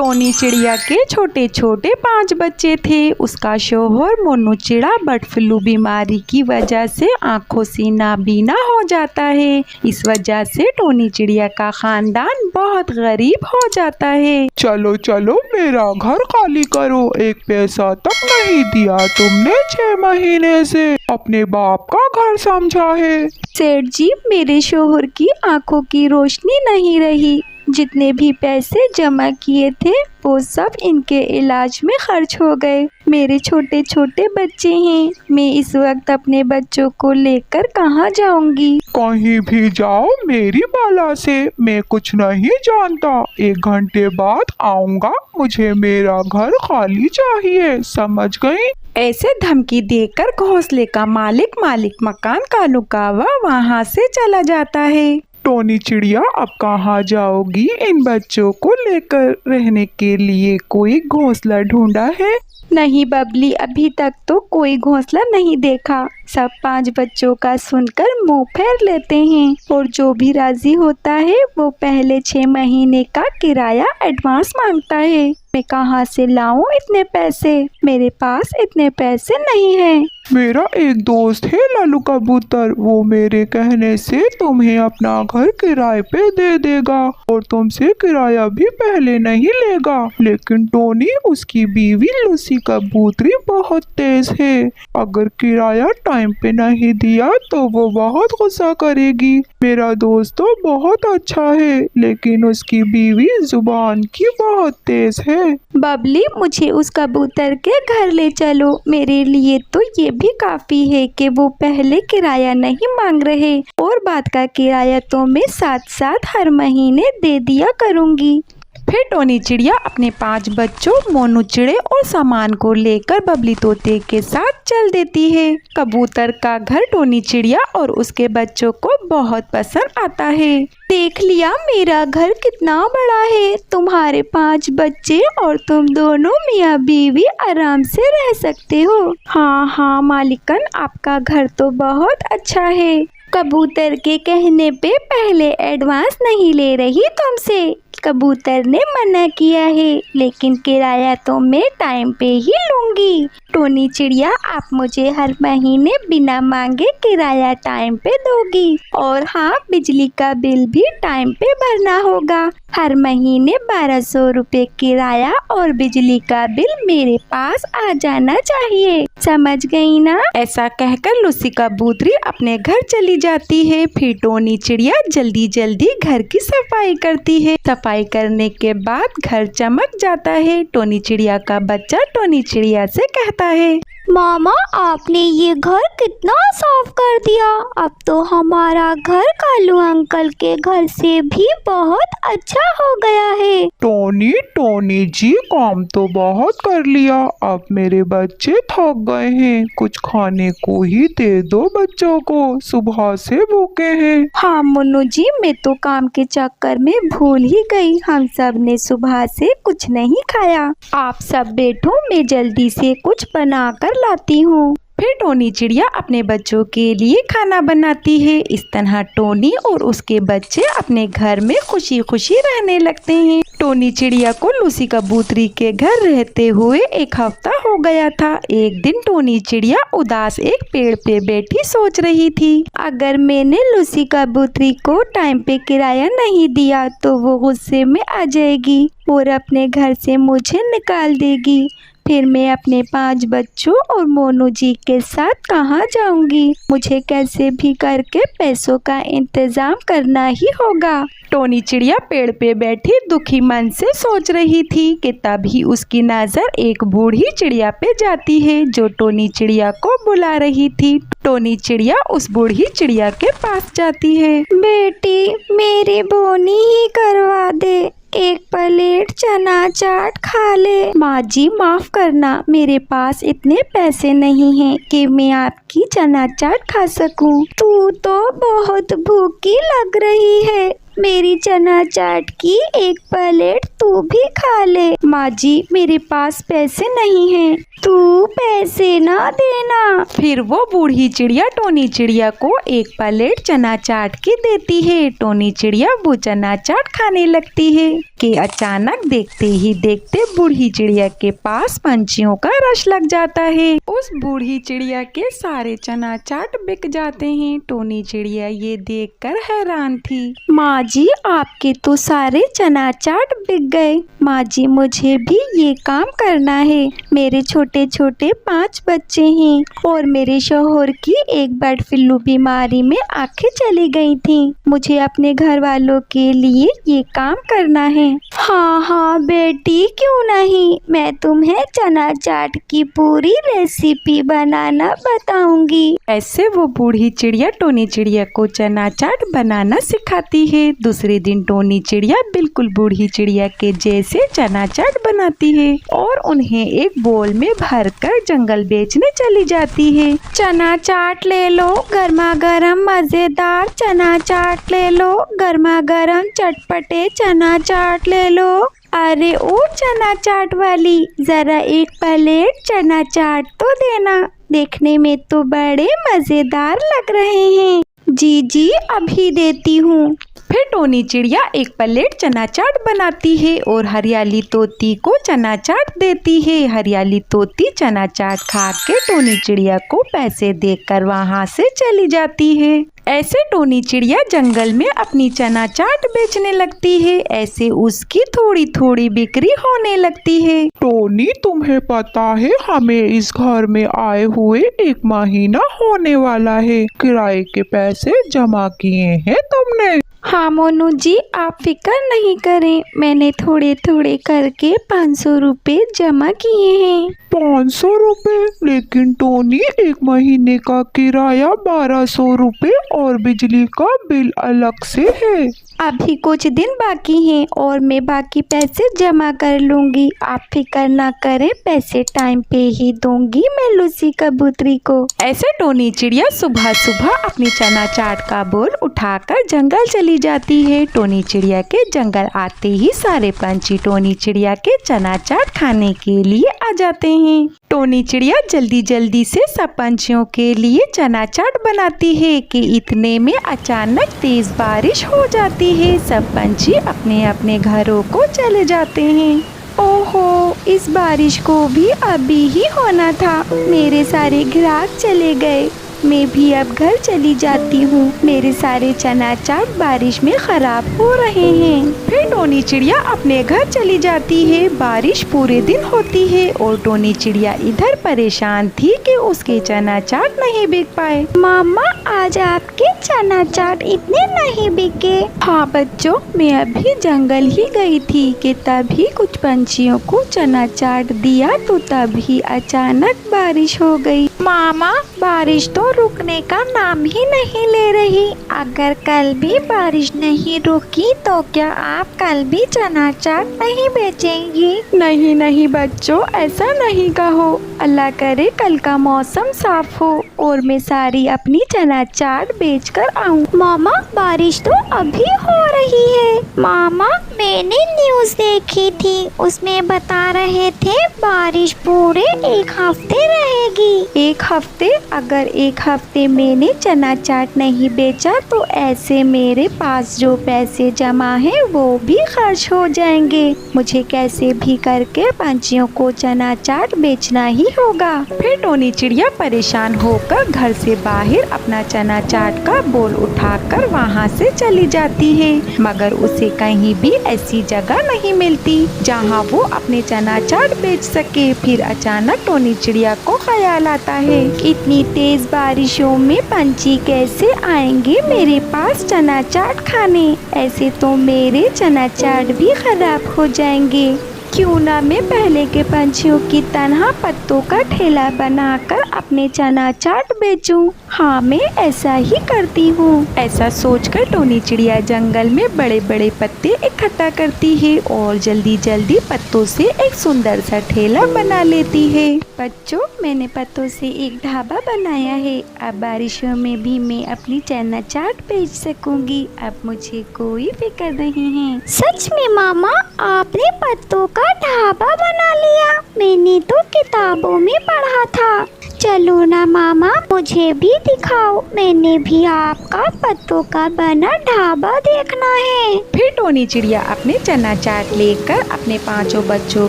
Tony चिड़िया के छोटे छोटे 5 बच्चे थे। उसका शौहर मोनू चिड़ा बर्ड फ्लू बीमारी की वजह से आंखों से नाबीना हो जाता है। इस वजह से टोनी चिड़िया का खानदान बहुत गरीब हो जाता है। चलो चलो मेरा घर खाली करो, एक पैसा तक नहीं दिया तुमने 6 महीने से। अपने बाप का घर समझा है। सेठ जी, मेरे शौहर की आंखों की रोशनी नहीं रही। जितने भी पैसे जमा किए थे वो सब इनके इलाज में खर्च हो गए। मेरे छोटे छोटे बच्चे हैं, मैं इस वक्त अपने बच्चों को लेकर कहाँ जाऊंगी? कहीं भी जाओ मेरी बाला से, मैं कुछ नहीं जानता। 1 घंटे बाद आऊंगा, मुझे मेरा घर खाली चाहिए, समझ गई? ऐसे धमकी देकर घोंसले का मालिक मकान का लुकावा वहाँ से चला जाता है। टोनी चिड़िया अब कहाँ जाओगी? इन बच्चों को लेकर रहने के लिए कोई घोंसला ढूंढा है? नहीं बबली, अभी तक तो कोई घोंसला नहीं देखा। सब 5 बच्चों का सुनकर मुंह फेर लेते हैं और जो भी राजी होता है वो पहले 6 महीने का किराया एडवांस मांगता है। मैं कहाँ से लाऊं इतने पैसे? मेरे पास इतने पैसे नहीं हैं। मेरा एक दोस्त है लालू कबूतर, वो मेरे कहने से तुम्हें अपना घर किराए पे दे देगा और तुमसे किराया भी पहले नहीं लेगा। लेकिन टोनी, उसकी बीवी लूसी कबूतरी बहुत तेज है। अगर किराया टाइम पे नहीं दिया तो वो बहुत गुस्सा करेगी। मेरा दोस्त तो बहुत अच्छा है, लेकिन उसकी बीवी जुबान की बहुत तेज है। बबली, मुझे उस कबूतर के घर ले चलो। मेरे लिए तो ये भी काफी है कि वो पहले किराया नहीं मांग रहे और बाद का किराया तो मैं साथ साथ हर महीने दे दिया करूँगी। फिर टोनी चिड़िया अपने 5 बच्चों मोनू चिड़े और सामान को लेकर बबली तोते के साथ चल देती है। कबूतर का घर टोनी चिड़िया और उसके बच्चों को बहुत पसंद आता है। देख लिया मेरा घर कितना बड़ा है, तुम्हारे 5 बच्चे और तुम दोनों मियाँ बीवी आराम से रह सकते हो। हाँ हाँ मालिकन, आपका घर तो बहुत अच्छा है। कबूतर के कहने पे पहले एडवांस नहीं ले रही तुमसे। कबूतर ने मना किया है, लेकिन किराया तो मैं टाइम पे ही लूंगी। टोनी चिड़िया, आप मुझे हर महीने बिना मांगे किराया टाइम पे दोगी और हाँ, बिजली का बिल भी टाइम पे भरना होगा। हर महीने 1200 रुपए किराया और बिजली का बिल मेरे पास आ जाना चाहिए, समझ गई ना? ऐसा कहकर लूसी कबूतरी अपने घर चली जाती है। फिर टोनी चिड़िया जल्दी जल्दी घर की सफाई करती है। सफाई करने के बाद घर चमक जाता है। टोनी चिड़िया का बच्चा टोनी चिड़िया से कहता है, मामा, आपने ये घर कितना साफ कर दिया। अब तो हमारा घर कालू अंकल के घर से भी बहुत अच्छा हो गया है। टोनी जी, काम तो बहुत कर लिया, अब मेरे बच्चे थक गए हैं। कुछ खाने को ही दे दो बच्चों को, सुबह से भूखे हैं। हाँ मोनू जी, मैं तो काम के चक्कर में भूल ही गई। हम सब ने सुबह से कुछ नहीं खाया। आप सब बैठो, मैं जल्दी से कुछ बना कर लाती हूँ। फिर टोनी चिड़िया अपने बच्चों के लिए खाना बनाती है। इस तरह टोनी और उसके बच्चे अपने घर में खुशी खुशी रहने लगते हैं। टोनी चिड़िया को लूसी कबूतरी के घर रहते हुए 1 हफ्ता हो गया था। एक दिन टोनी चिड़िया उदास एक पेड़ पे बैठी सोच रही थी, अगर मैंने लूसी कबूतरी को टाइम पे किराया नहीं दिया तो वो गुस्से में आ जाएगी और अपने घर से मुझे निकाल देगी। फिर मैं अपने 5 बच्चों और मोनू जी के साथ कहाँ जाऊंगी? मुझे कैसे भी करके पैसों का इंतजाम करना ही होगा। टोनी चिड़िया पेड़ पे बैठी दुखी मन से सोच रही थी कि तभी उसकी नजर एक बूढ़ी चिड़िया पे जाती है जो टोनी चिड़िया को बुला रही थी। टोनी चिड़िया उस बूढ़ी चिड़िया के पास जाती है। बेटी, मेरी बोनी ही करवा दे, 1 प्लेट चना चाट खा ले। माँ जी, माफ करना, मेरे पास इतने पैसे नहीं हैं कि मैं आपकी चना चाट खा सकूं। तू तो बहुत भूखी लग रही है, मेरी चना चाट की एक प्लेट तू भी खा ले। माँ जी, मेरे पास पैसे नहीं हैं। तू पैसे ना देना। फिर वो बूढ़ी चिड़िया टोनी चिड़िया को एक प्लेट चना चाट की देती है। टोनी चिड़िया वो चना चाट खाने लगती है कि अचानक देखते ही देखते बूढ़ी चिड़िया के पास पंछियों का रश लग जाता है। उस बूढ़ी चिड़िया के सारे चना चाट बिक जाते हैं। टोनी चिड़िया ये देखकर हैरान थी। माँ जी, आपके तो सारे चना चाट बिक गए। माँ जी, मुझे भी ये काम करना है। मेरे छोटे छोटे 5 बच्चे हैं और मेरे शौहर की एक बर्ड फ्लू बीमारी में आंखें चली गई थीं। मुझे अपने घर वालों के लिए ये काम करना है। हाँ हाँ बेटी, क्यों नहीं, मैं तुम्हें चना चाट की पूरी रेसिपी बनाना बताऊंगी। ऐसे वो बूढ़ी चिड़िया टोनी चिड़िया को चना चाट बनाना सिखाती है। दूसरे दिन टोनी चिड़िया बिल्कुल बूढ़ी चिड़िया के जैसे चना चाट बनाती है और उन्हें एक बोल में भरकर जंगल बेचने चली जाती है। चना चाट ले लो, गर्मा गर्म मजेदार चना चाट ले लो, गर्मा गर्म चटपटे चना चाट ले लो। अरे ओ चना चाट वाली, जरा एक प्लेट चना चाट तो देना, देखने में तो बड़े मजेदार लग रहे हैं। जी जी, अभी देती हूँ। फिर टोनी चिड़िया एक प्लेट चना चाट बनाती है और हरियाली तोती को चना चाट देती है। हरियाली तोती चना चाट खा के टोनी चिड़िया को पैसे देकर वहाँ से चली जाती है। ऐसे टोनी चिड़िया जंगल में अपनी चना चाट बेचने लगती है। ऐसे उसकी थोड़ी थोड़ी बिक्री होने लगती है। टोनी, तुम्हें पता है हमें इस घर में आए हुए 1 महीना होने वाला है। किराए के पैसे जमा किए हैं तुमने? हाँ मोनू जी, आप फिक्र नहीं करें, मैंने थोड़े थोड़े करके 500 रुपए जमा किए हैं। 500 रुपए? लेकिन टोनी, 1 महीने का किराया 1200 रुपए और बिजली का बिल अलग से है। अभी कुछ दिन बाकी हैं और मैं बाकी पैसे जमा कर लूंगी। आप फिक्र ना करें, पैसे टाइम पे ही दूंगी मैं लूसी कबूतरी को। ऐसे टोनी चिड़िया सुबह सुबह अपनी चना चाट का बोल उठाकर जंगल चली जाती है। टोनी चिड़िया के जंगल आते ही सारे पंछी टोनी चिड़िया के चना चाट खाने के लिए आ जाते हैं। टोनी चिड़िया जल्दी जल्दी से सब पंछियों के लिए चना चाट बनाती है कि इतने में अचानक तेज बारिश हो जाती है। सब पंछी अपने अपने घरों को चले जाते हैं। ओहो, इस बारिश को भी अभी ही होना था। मेरे सारे ग्राहक चले गए, मैं भी अब घर चली जाती हूँ। मेरे सारे चना चाट बारिश में खराब हो रहे हैं। फिर टोनी चिड़िया अपने घर चली जाती है। बारिश पूरे दिन होती है और टोनी चिड़िया इधर परेशान थी कि उसके चना चाट नहीं बिक पाए। मामा, आज आपके चना चाट इतने नहीं बिके। हाँ बच्चों, मैं अभी जंगल ही गई थी कि तभी कुछ पंछियों को चना चाट दिया तो तभी अचानक बारिश हो गई। मामा, बारिश तो रुकने का नाम ही नहीं ले रही। अगर कल भी बारिश नहीं रुकी तो क्या आप कल भी चना चाट नहीं बेचेंगी? नहीं नहीं बच्चों, ऐसा नहीं कहो। अल्लाह करे कल का मौसम साफ हो और मैं सारी अपनी चना चाट बेच कर आऊँ। मामा, बारिश तो अभी हो रही है। मामा, मैंने न्यूज़ देखी थी, उसमें बता रहे थे बारिश पूरे 1 हफ्ते रहेगी। 1 हफ्ते? अगर 1 हफ्ते मैंने चना चाट नहीं बेचा तो ऐसे मेरे पास जो पैसे जमा है वो भी खर्च हो जाएंगे। मुझे कैसे भी करके पंछियों को चना चाट बेचना ही होगा। फिर टोनी चिड़िया परेशान होकर घर से बाहर अपना चना चाट का बोल उठाकर वहाँ से चली जाती है, मगर उसे कहीं भी ऐसी जगह नहीं मिलती जहाँ वो अपने चना चाट बेच सके। फिर अचानक टोनी चिड़िया को ख्याल आता है, इतनी तेज बारिशों में पंछी कैसे आएंगे मेरे पास चना चाट खाने? ऐसे तो मेरे चना चाट भी खराब हो जाएंगे। क्यों ना मैं पहले के पंछियों की तरह पत्तों का ठेला बनाकर अपने चना चाट बेचूं। हाँ, मैं ऐसा ही करती हूँ। ऐसा सोचकर टोनी चिड़िया जंगल में बड़े बड़े पत्ते इकट्ठा करती है और जल्दी जल्दी पत्तों से एक सुंदर सा ठेला बना लेती है। बच्चों, मैंने पत्तों से एक ढाबा बनाया है। अब बारिशों में भी मैं अपनी चना चाट बेच सकूंगी। अब मुझे कोई फिक्र नहीं है। सच में मामा, आपने पत्तों का ढाबा बना लिया? मैंने तो किताबों में पढ़ा था। चलो ना मामा, मुझे भी दिखाओ। मैंने भी आपका पत्तों का बना ढाबा देखना है। फिर टोनी चिड़िया अपने चना चाट लेकर अपने 5 बच्चों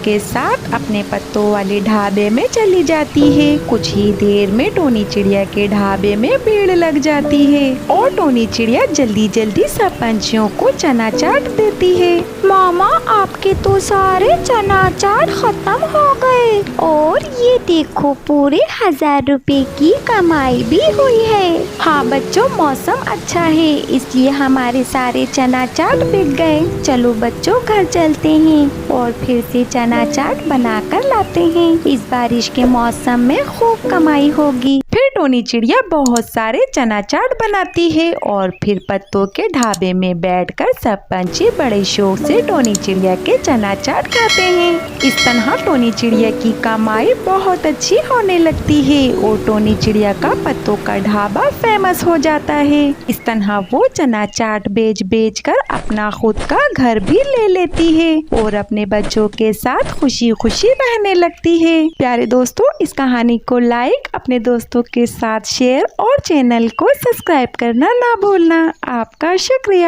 के साथ अपने पत्तों वाले ढाबे में चली जाती है। कुछ ही देर में टोनी चिड़िया के ढाबे में भीड़ लग जाती है और टोनी चिड़िया जल्दी जल्दी सब पंछियों को चना चाट देती है। मामा, आपके तो सारे चना चाट खत्म हो गए और ये देखो पूरे 1000 रुपए की कमाई भी हुई है। हाँ बच्चों, मौसम अच्छा है इसलिए हमारे सारे चना चाट बिक गए। चलो बच्चों, घर चलते हैं और फिर से चना चाट बनाकर लाते हैं। इस बारिश के मौसम में खूब कमाई होगी। फिर टोनी चिड़िया बहुत सारे चना चाट बनाती है और फिर पत्तों के ढाबे में बैठकर सब पंछी बड़े शौक से टोनी चिड़िया के चना चाट खाते हैं। इस तरह टोनी चिड़िया की कमाई बहुत अच्छी होने लगती है और टोनी चिड़िया का पत्तों का ढाबा फेमस हो जाता है। इस तरह वो चना चाट बेच बेच कर अपना खुद का घर भी ले लेती है और अपने बच्चों के साथ खुशी खुशी रहने लगती है। प्यारे दोस्तों, इस कहानी को लाइक, अपने दोस्तों के साथ शेयर और चैनल को सब्सक्राइब करना ना भूलना। आपका शुक्रिया।